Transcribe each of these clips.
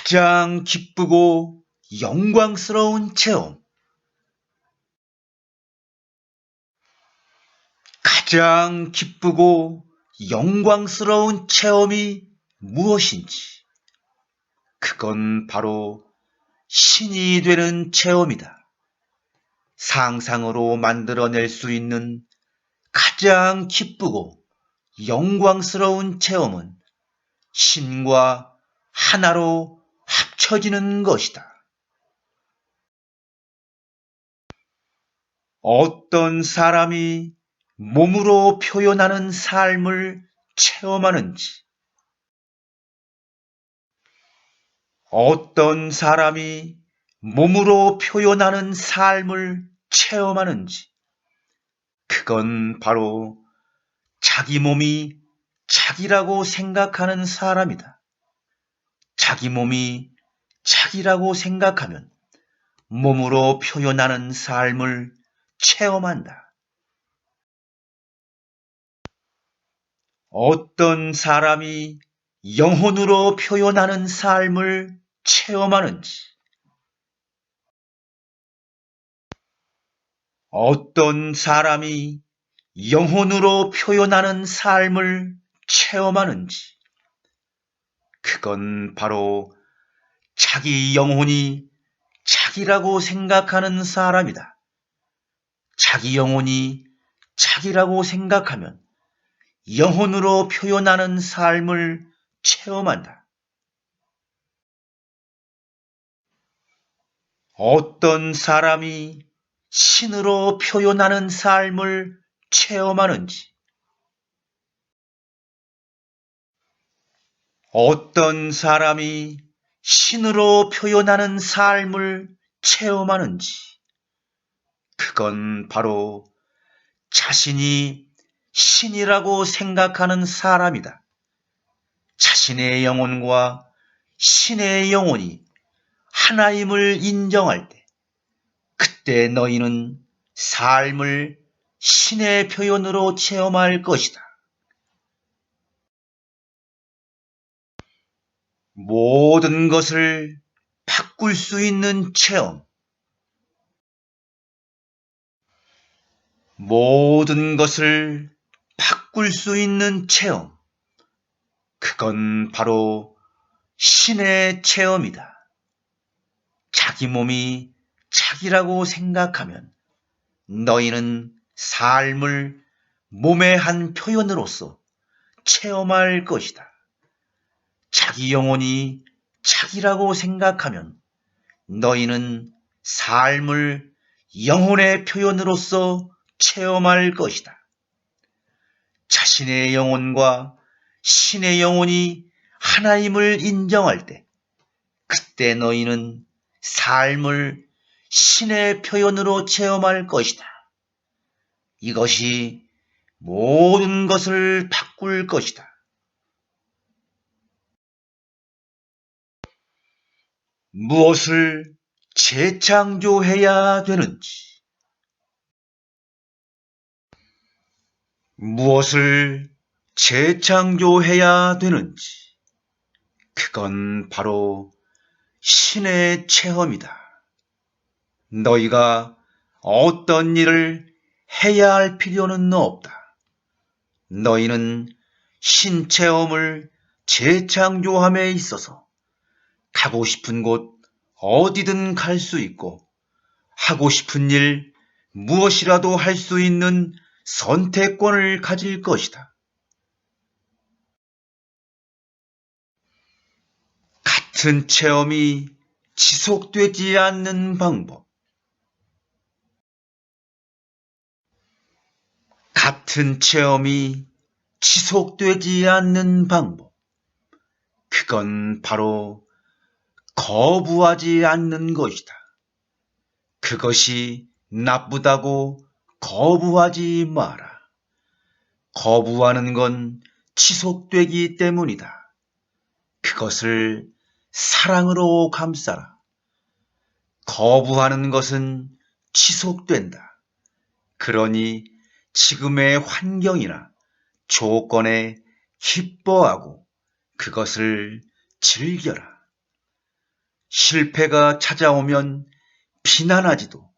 가장 기쁘고 영광스러운 체험. 가장 기쁘고 영광스러운 체험이 무엇인지, 그건 바로 신이 되는 체험이다. 상상으로 만들어낼 수 있는 가장 기쁘고 영광스러운 체험은 신과 하나로 합쳐지는 것이다. 어떤 사람이 몸으로 표현하는 삶을 체험하는지, 어떤 사람이 몸으로 표현하는 삶을 체험하는지, 그건 바로 자기 몸이 자기라고 생각하는 사람이다. 자기 몸이 자기라고 생각하면 몸으로 표현하는 삶을 체험한다. 어떤 사람이 영혼으로 표현하는 삶을 체험하는지, 어떤 사람이 영혼으로 표현하는 삶을 체험하는지, 그건 바로 자기 영혼이 자기라고 생각하는 사람이다. 자기 영혼이 자기라고 생각하면 영혼으로 표현하는 삶을 체험한다. 어떤 사람이 신으로 표현하는 삶을 체험하는지, 어떤 사람이 신으로 표현하는 삶을 체험하는지, 그건 바로 자신이 신이라고 생각하는 사람이다. 자신의 영혼과 신의 영혼이 하나임을 인정할 때, 그때 너희는 삶을 신의 표현으로 체험할 것이다. 모든 것을 바꿀 수 있는 체험. 모든 것을 바꿀 수 있는 체험. 그건 바로 신의 체험이다. 자기 몸이 자기라고 생각하면 너희는 삶을 몸의 한 표현으로서 체험할 것이다. 자기 영혼이 자기라고 생각하면 너희는 삶을 영혼의 표현으로서 체험할 것이다. 자신의 영혼과 신의 영혼이 하나임을 인정할 때, 그때 너희는 삶을 신의 표현으로 체험할 것이다. 이것이 모든 것을 바꿀 것이다. 무엇을 재창조해야 되는지, 무엇을 재창조해야 되는지, 그건 바로 신의 체험이다. 너희가 어떤 일을 해야 할 필요는 없다. 너희는 신체험을 재창조함에 있어서 가고 싶은 곳 어디든 갈 수 있고, 하고 싶은 일 무엇이라도 할 수 있는 선택권을 가질 것이다. 같은 체험이 지속되지 않는 방법. 같은 체험이 지속되지 않는 방법. 그건 바로 거부하지 않는 것이다. 그것이 나쁘다고 거부하지 마라. 거부하는 건 지속되기 때문이다. 그것을 사랑으로 감싸라. 거부하는 것은 지속된다. 그러니 지금의 환경이나 조건에 기뻐하고 그것을 즐겨라. 실패가 찾아오면 비난하지도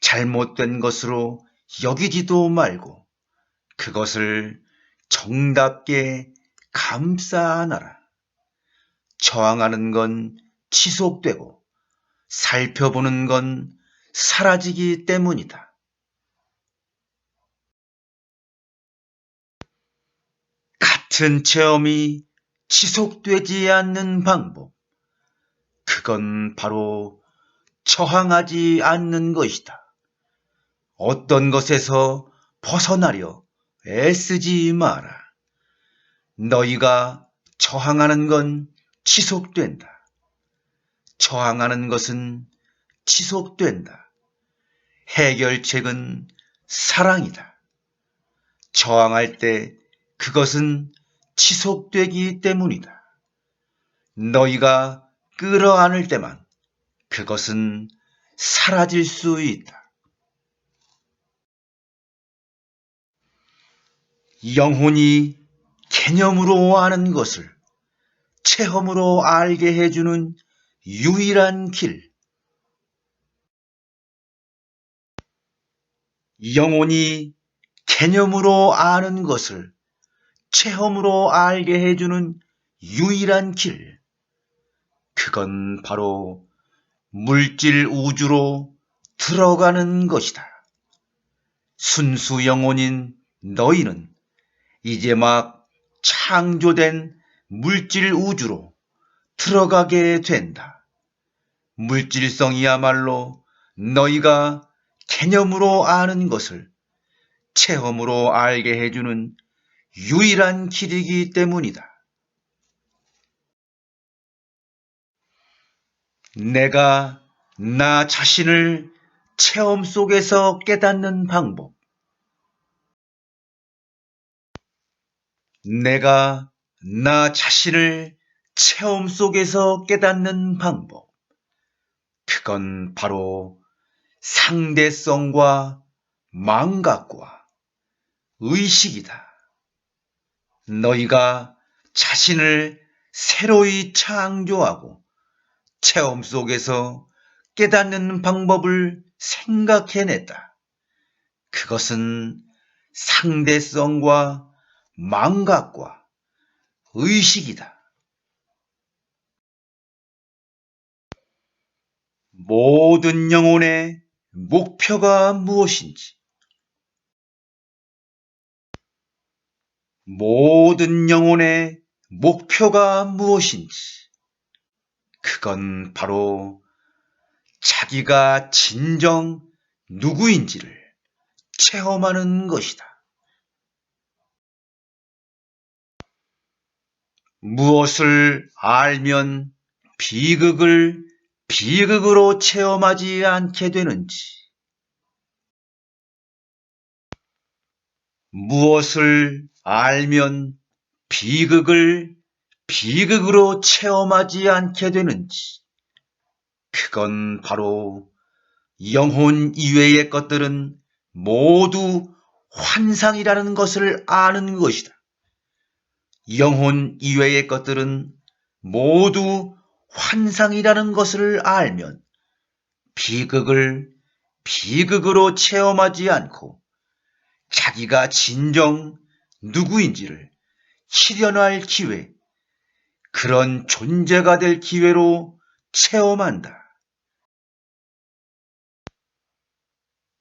잘못된 것으로 여기지도 말고 그것을 정답게 감싸 안아라. 저항하는 건 지속되고 살펴보는 건 사라지기 때문이다. 같은 체험이 지속되지 않는 방법, 그건 바로 저항하지 않는 것이다. 어떤 것에서 벗어나려 애쓰지 마라. 너희가 저항하는 건 지속된다. 저항하는 것은 지속된다. 해결책은 사랑이다. 저항할 때 그것은 지속되기 때문이다. 너희가 끌어안을 때만 그것은 사라질 수 있다. 영혼이 개념으로 아는 것을 체험으로 알게 해주는 유일한 길. 영혼이 개념으로 아는 것을 체험으로 알게 해주는 유일한 길. 그건 바로 물질 우주로 들어가는 것이다. 순수 영혼인 너희는 이제 막 창조된 물질 우주로 들어가게 된다. 물질성이야말로 너희가 개념으로 아는 것을 체험으로 알게 해주는 유일한 길이기 때문이다. 내가 나 자신을 체험 속에서 깨닫는 방법. 내가 나 자신을 체험 속에서 깨닫는 방법. 그건 바로 상대성과 망각과 의식이다. 너희가 자신을 새로이 창조하고 체험 속에서 깨닫는 방법을 생각해냈다. 그것은 상대성과 망각과 의식이다. 모든 영혼의 목표가 무엇인지, 모든 영혼의 목표가 무엇인지, 그건 바로 자기가 진정 누구인지를 체험하는 것이다. 무엇을 알면 비극을 비극으로 체험하지 않게 되는지, 무엇을 알면 비극을 비극으로 체험하지 않게 되는지, 그건 바로 영혼 이외의 것들은 모두 환상이라는 것을 아는 것이다. 영혼 이외의 것들은 모두 환상이라는 것을 알면 비극을 비극으로 체험하지 않고 자기가 진정 누구인지를 실현할 기회, 그런 존재가 될 기회로 체험한다.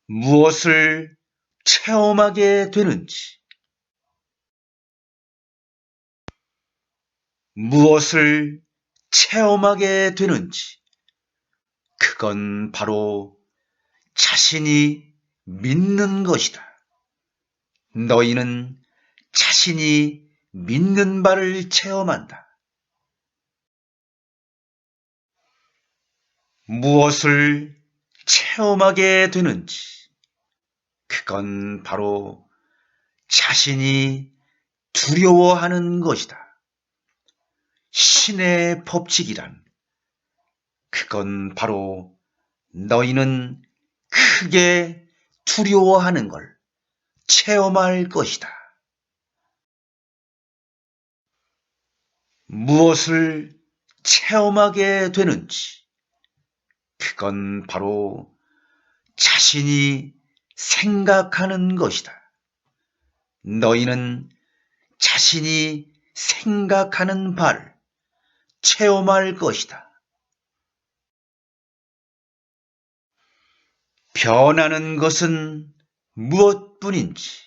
무엇을 체험하게 되는지, 무엇을 체험하게 되는지, 그건 바로 자신이 믿는 것이다. 너희는 자신이 믿는 바를 체험한다. 무엇을 체험하게 되는지, 그건 바로 자신이 두려워하는 것이다. 신의 법칙이란, 그건 바로 너희는 크게 두려워하는 걸 체험할 것이다. 무엇을 체험하게 되는지, 그건 바로 자신이 생각하는 것이다. 너희는 자신이 생각하는 바를 체험할 것이다. 변하는 것은 무엇뿐인지,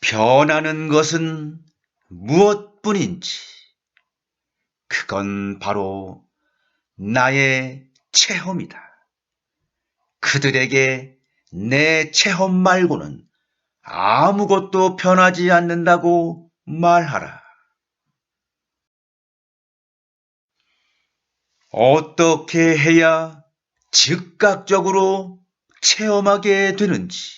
변하는 것은 무엇뿐인지, 그건 바로 나의 체험이다. 그들에게 내 체험 말고는 아무것도 변하지 않는다고 말하라. 어떻게 해야 즉각적으로 체험하게 되는지,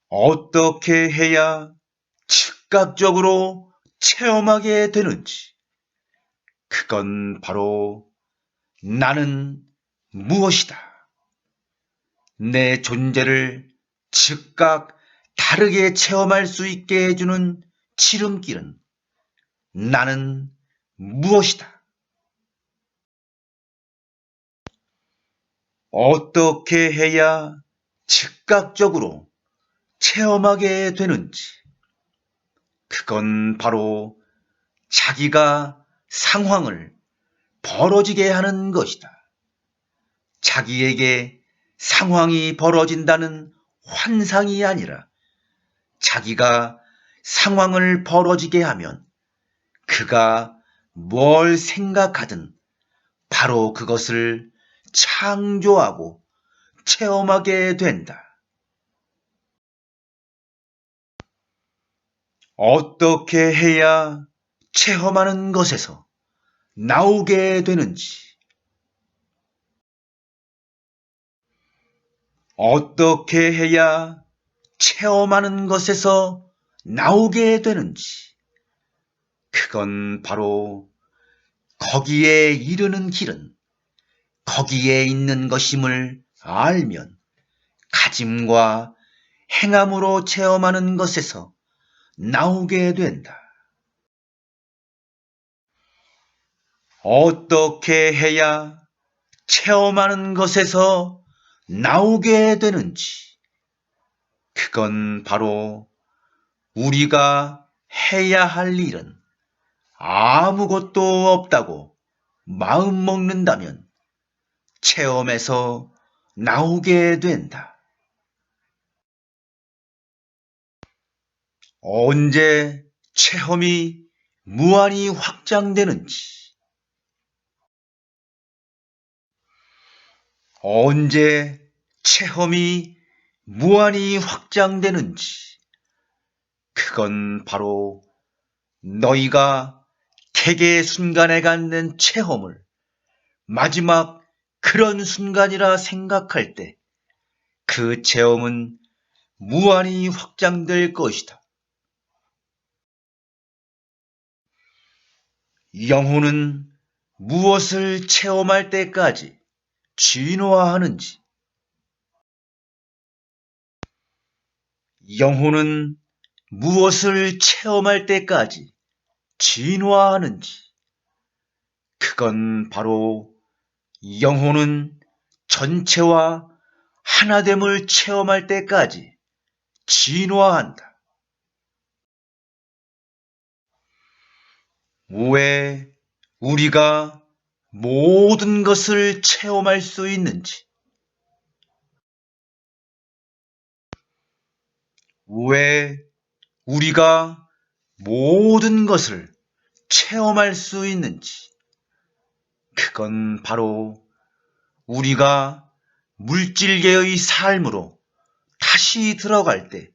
어떻게 해야 즉각적으로 체험하게 되는지, 그건 바로 나는 무엇이다. 내 존재를 즉각 다르게 체험할 수 있게 해주는 지름길은 나는 무엇이다. 어떻게 해야 즉각적으로 체험하게 되는지, 그건 바로 자기가 상황을 벌어지게 하는 것이다. 자기에게 상황이 벌어진다는 환상이 아니라 자기가 상황을 벌어지게 하면 그가 뭘 생각하든 바로 그것을 창조하고 체험하게 된다. 어떻게 해야 체험하는 것에서 나오게 되는지, 어떻게 해야 체험하는 것에서 나오게 되는지, 그건 바로 거기에 이르는 길은 거기에 있는 것임을 알면 가짐과 행함으로 체험하는 것에서 나오게 된다. 어떻게 해야 체험하는 것에서 나오게 되는지, 그건 바로 우리가 해야 할 일은 아무것도 없다고 마음먹는다면 체험에서 나오게 된다. 언제 체험이 무한히 확장되는지, 언제 체험이 무한히 확장되는지, 그건 바로 너희가 개계 순간에 갖는 체험을 마지막 그런 순간이라 생각할 때 그 체험은 무한히 확장될 것이다. 영혼은 무엇을 체험할 때까지 진화하는지, 영혼은 무엇을 체험할 때까지 진화하는지, 그건 바로 영혼은 전체와 하나됨을 체험할 때까지 진화한다. 왜 우리가 모든 것을 체험할 수 있는지, 왜 우리가 모든 것을 체험할 수 있는지, 그건 바로 우리가 물질계의 삶으로 다시 들어갈 때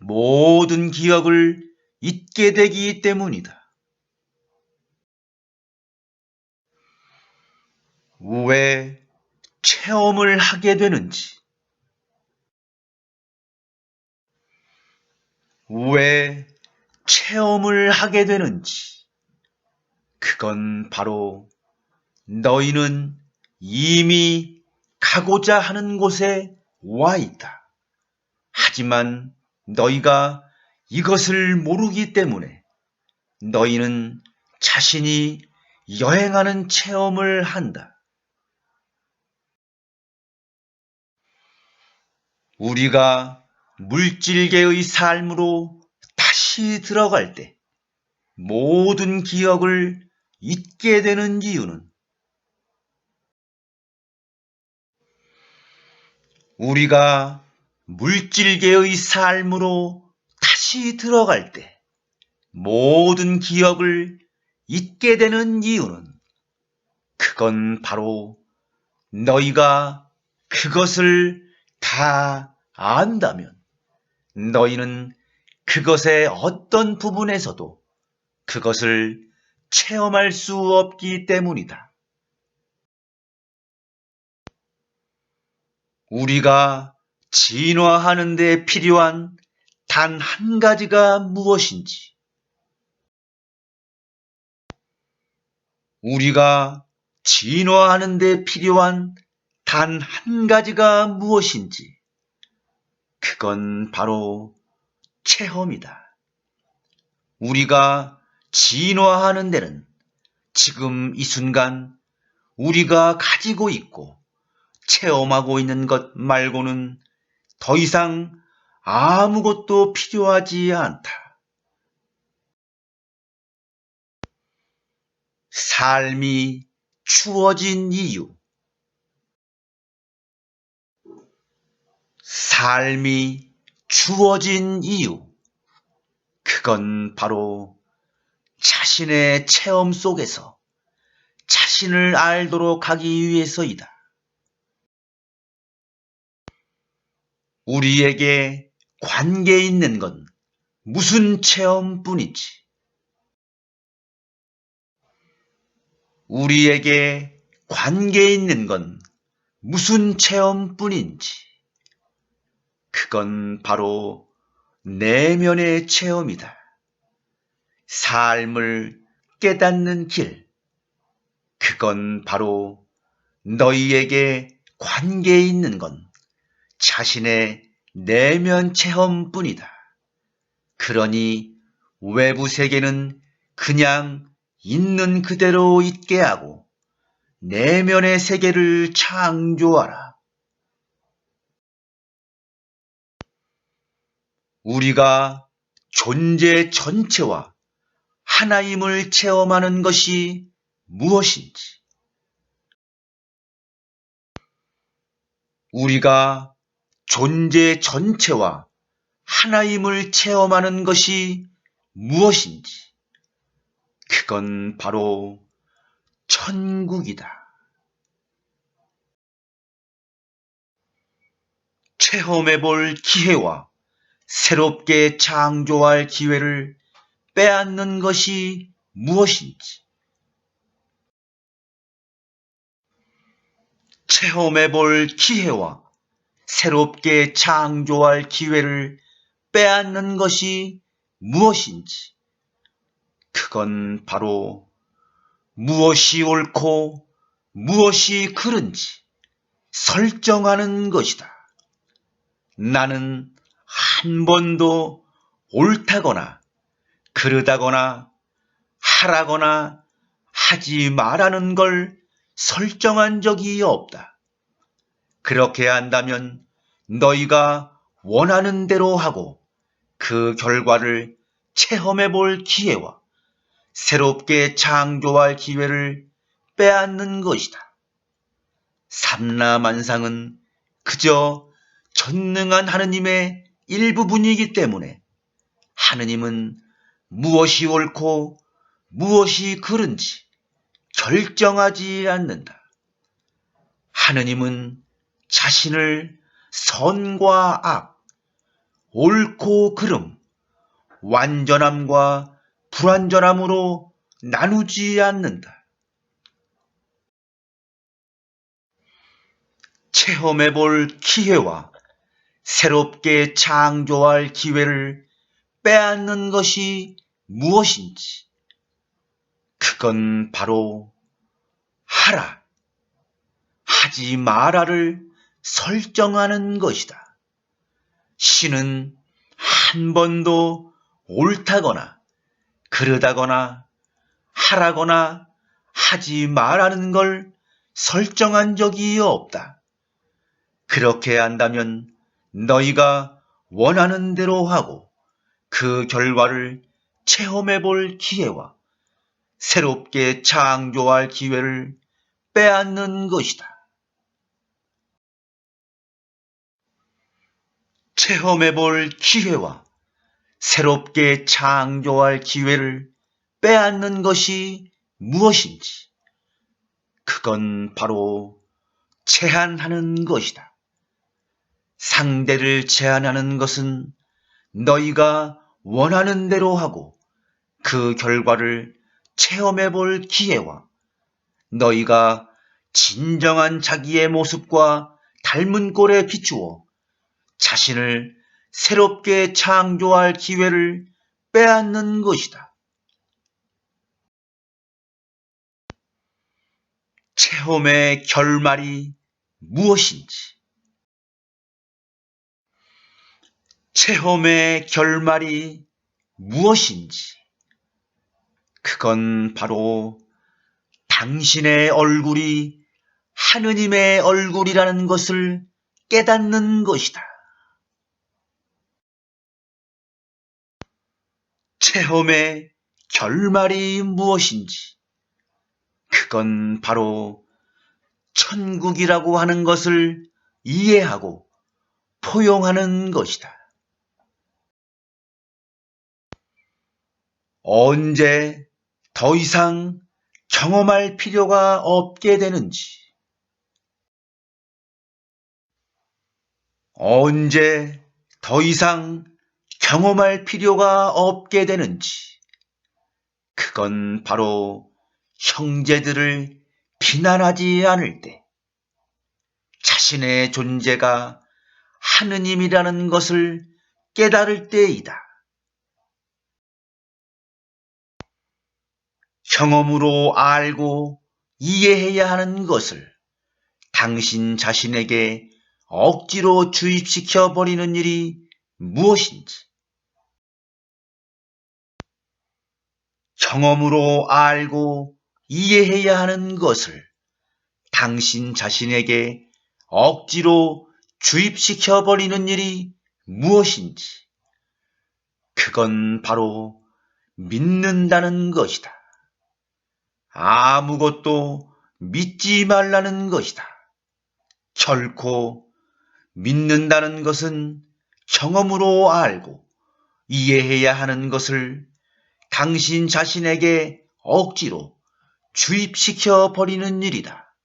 모든 기억을 잊게 되기 때문이다. 왜 체험을 하게 되는지, 왜 체험을 하게 되는지, 그건 바로 너희는 이미 가고자 하는 곳에 와 있다. 하지만 너희가 이것을 모르기 때문에 너희는 자신이 여행하는 체험을 한다. 우리가 물질계의 삶으로 다시 들어갈 때 모든 기억을 잊게 되는 이유는 우리가 물질계의 삶으로 다시 들어갈 때 모든 기억을 잊게 되는 이유는 그건 바로 너희가 그것을 다 안다면 너희는 그것의 어떤 부분에서도 그것을 체험할 수 없기 때문이다. 우리가 진화하는 데 필요한 단 한 가지가 무엇인지, 우리가 진화하는 데 필요한 단 한 가지가 무엇인지, 그건 바로 체험이다. 우리가 진화하는 데는 지금 이 순간 우리가 가지고 있고 체험하고 있는 것 말고는 더 이상 아무것도 필요하지 않다. 삶이 추워진 이유. 삶이 추워진 이유. 그건 바로 자신의 체험 속에서 자신을 알도록 하기 위해서이다. 우리에게 관계 있는 건 무슨 체험뿐이지. 우리에게 관계 있는 건 무슨 체험뿐인지. 그건 바로 내면의 체험이다. 삶을 깨닫는 길. 그건 바로 너희에게 관계 있는 건 자신의 내면 체험뿐이다. 그러니 외부 세계는 그냥 있는 그대로 있게 하고 내면의 세계를 창조하라. 우리가 존재 전체와 하나임을 체험하는 것이 무엇인지, 우리가 존재 전체와 하나임을 체험하는 것이 무엇인지, 그건 바로 천국이다. 체험해볼 기회와 새롭게 창조할 기회를 빼앗는 것이 무엇인지, 체험해볼 기회와 새롭게 창조할 기회를 빼앗는 것이 무엇인지, 그건 바로 무엇이 옳고 무엇이 그른지 설정하는 것이다. 나는 한 번도 옳다거나 그르다거나 하라거나 하지 말라는 걸 설정한 적이 없다. 그렇게 한다면 너희가 원하는 대로 하고 그 결과를 체험해 볼 기회와 새롭게 창조할 기회를 빼앗는 것이다. 삼라만상은 그저 전능한 하느님의 일부분이기 때문에 하느님은 무엇이 옳고 무엇이 그른지 결정하지 않는다. 하느님은 자신을 선과 악, 옳고 그름, 완전함과 불완전함으로 나누지 않는다. 체험해볼 기회와 새롭게 창조할 기회를 빼앗는 것이 무엇인지, 그건 바로 하라, 하지 마라를 설정하는 것이다. 신은 한 번도 옳다거나 그러다거나 하라거나 하지 말라는 걸 설정한 적이 없다. 그렇게 한다면 너희가 원하는 대로 하고 그 결과를 체험해 볼 기회와 새롭게 창조할 기회를 빼앗는 것이다. 체험해 볼 기회와 새롭게 창조할 기회를 빼앗는 것이 무엇인지, 그건 바로 제한하는 것이다. 상대를 제한하는 것은 너희가 원하는 대로 하고 그 결과를 체험해 볼 기회와 너희가 진정한 자기의 모습과 닮은 꼴에 비추어 자신을 새롭게 창조할 기회를 빼앗는 것이다. 체험의 결말이 무엇인지, 체험의 결말이 무엇인지, 그건 바로 당신의 얼굴이 하느님의 얼굴이라는 것을 깨닫는 것이다. 체험의 결말이 무엇인지, 그건 바로 천국이라고 하는 것을 이해하고 포용하는 것이다. 언제 더 이상 경험할 필요가 없게 되는지, 언제 더 이상 경험할 필요가 없게 되는지, 그건 바로 형제들을 비난하지 않을 때, 자신의 존재가 하느님이라는 것을 깨달을 때이다. 경험으로 알고 이해해야 하는 것을 당신 자신에게 억지로 주입시켜 버리는 일이 무엇인지, 경험으로 알고 이해해야 하는 것을 당신 자신에게 억지로 주입시켜 버리는 일이 무엇인지, 그건 바로 믿는다는 것이다. 아무것도 믿지 말라는 것이다. 결코 믿는다는 것은 경험으로 알고 이해해야 하는 것을 당신 자신에게 억지로 주입시켜 버리는 일이다.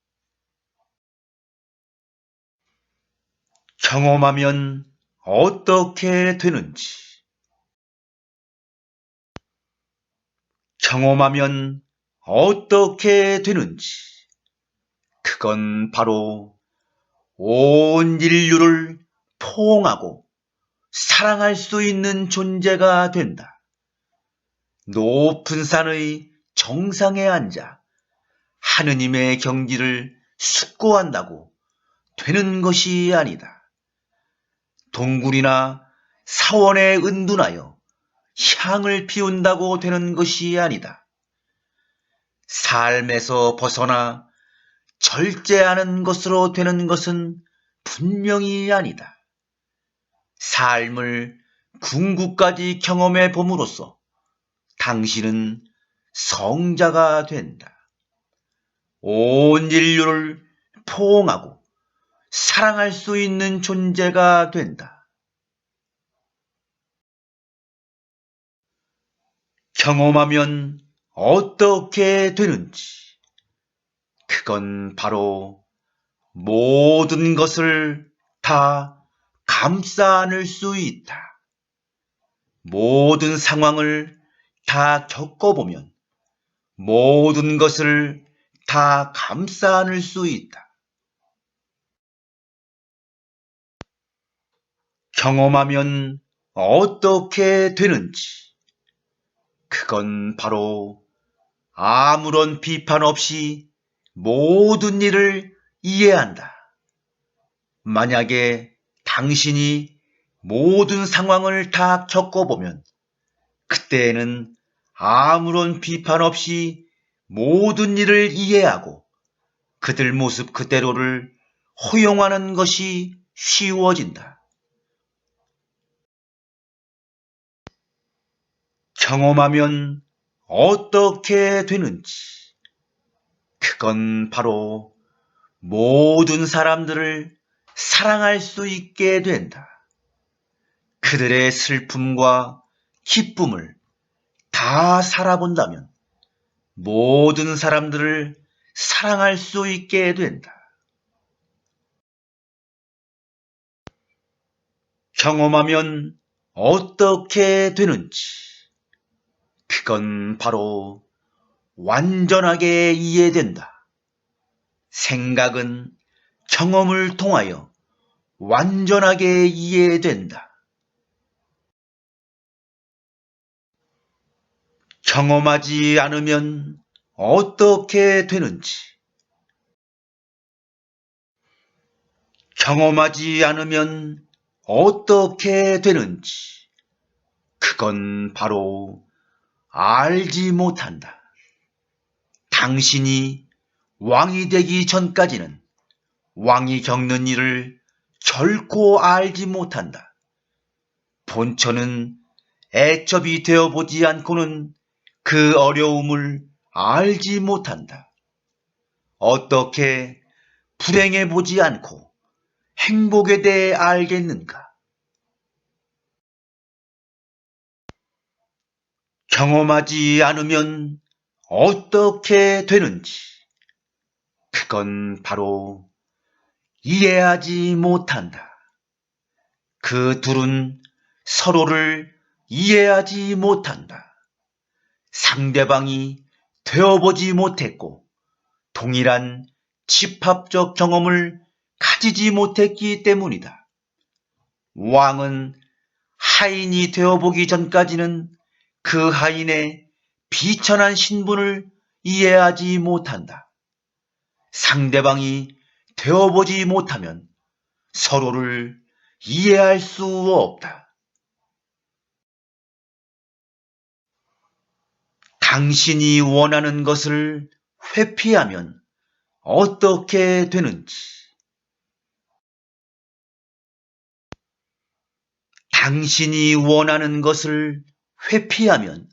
경험하면 어떻게 되는지, 경험하면 어떻게 되는지, 그건 바로 온 인류를 포옹하고 사랑할 수 있는 존재가 된다. 높은 산의 정상에 앉아 하느님의 경지를 숙고한다고 되는 것이 아니다. 동굴이나 사원에 은둔하여 향을 피운다고 되는 것이 아니다. 삶에서 벗어나 절제하는 것으로 되는 것은 분명히 아니다. 삶을 궁극까지 경험해 봄으로써 당신은 성자가 된다. 온 인류를 포옹하고 사랑할 수 있는 존재가 된다. 경험하면 어떻게 되는지, 그건 바로 모든 것을 다 감싸 안을 수 있다. 모든 상황을 다 겪어보면 모든 것을 다 감싸 안을 수 있다. 경험하면 어떻게 되는지, 그건 바로 아무런 비판 없이 모든 일을 이해한다. 만약에 당신이 모든 상황을 다 겪어보면 그때에는 아무런 비판 없이 모든 일을 이해하고 그들 모습 그대로를 허용하는 것이 쉬워진다. 경험하면 어떻게 되는지, 그건 바로 모든 사람들을 사랑할 수 있게 된다. 그들의 슬픔과 기쁨을 다 살아본다면 모든 사람들을 사랑할 수 있게 된다. 경험하면 어떻게 되는지, 그건 바로 완전하게 이해된다. 생각은 경험을 통하여 완전하게 이해된다. 경험하지 않으면 어떻게 되는지, 경험하지 않으면 어떻게 되는지, 그건 바로 알지 못한다. 당신이 왕이 되기 전까지는 왕이 겪는 일을 결코 알지 못한다. 본처는 애첩이 되어보지 않고는 그 어려움을 알지 못한다. 어떻게 불행해보지 않고 행복에 대해 알겠는가? 경험하지 않으면 어떻게 되는지, 그건 바로 이해하지 못한다. 그 둘은 서로를 이해하지 못한다. 상대방이 되어보지 못했고 동일한 집합적 경험을 가지지 못했기 때문이다. 왕은 하인이 되어보기 전까지는 그 하인의 비천한 신분을 이해하지 못한다. 상대방이 되어보지 못하면 서로를 이해할 수 없다. 당신이 원하는 것을 회피하면 어떻게 되는지, 당신이 원하는 것을 회피하면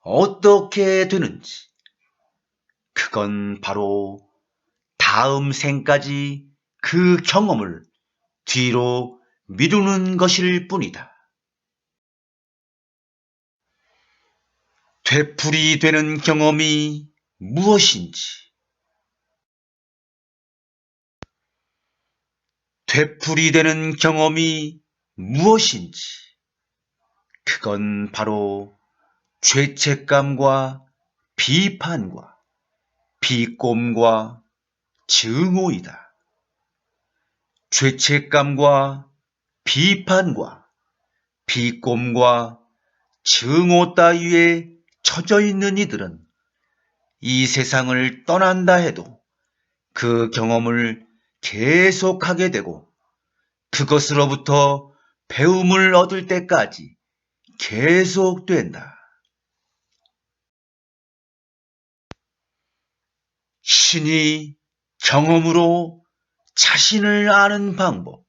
어떻게 되는지, 그건 바로 다음 생까지 그 경험을 뒤로 미루는 것일 뿐이다. 되풀이 되는 경험이 무엇인지, 되풀이되는 경험이 무엇인지, 그건 바로 죄책감과 비판과 비꼼과 증오이다. 죄책감과 비판과 비꼼과 증오 따위에 처져 있는 이들은 이 세상을 떠난다 해도 그 경험을 계속하게 되고 그것으로부터 배움을 얻을 때까지 계속된다. 신이 경험으로 자신을 아는 방법.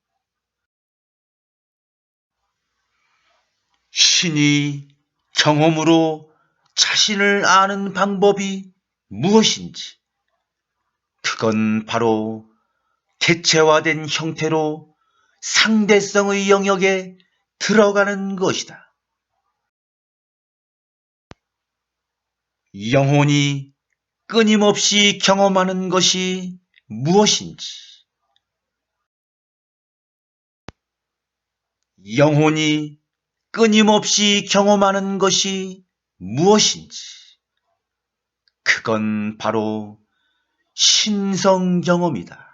신이 경험으로 자신을 아는 방법이 무엇인지, 그건 바로 개체화된 형태로 상대성의 영역에 들어가는 것이다. 영혼이 끊임없이 경험하는 것이 무엇인지, 영혼이 끊임없이 경험하는 것이 무엇인지, 그건 바로 신성 경험이다.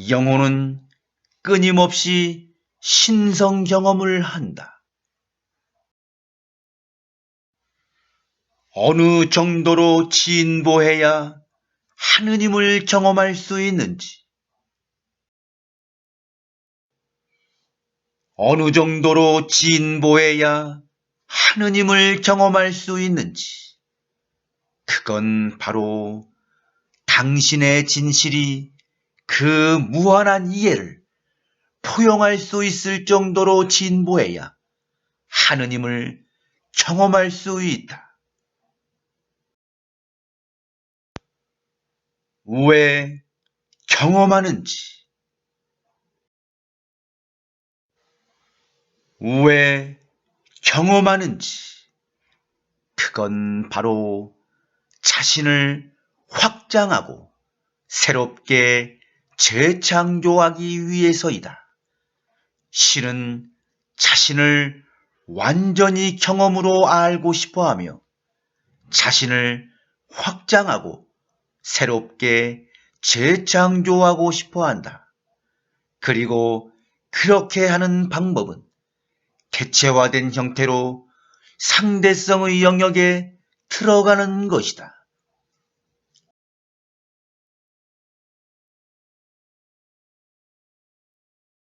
영혼은 끊임없이 신성 경험을 한다. 어느 정도로 진보해야 하느님을 경험할 수 있는지, 어느 정도로 진보해야 하느님을 경험할 수 있는지, 그건 바로 당신의 진실이 그 무한한 이해를 포용할 수 있을 정도로 진보해야 하느님을 경험할 수 있다. 왜 경험하는지, 왜 경험하는지, 그건 바로 자신을 확장하고 새롭게 재창조하기 위해서이다. 신은 자신을 완전히 경험으로 알고 싶어하며 자신을 확장하고 새롭게 재창조하고 싶어한다. 그리고 그렇게 하는 방법은 개체화된 형태로 상대성의 영역에 들어가는 것이다.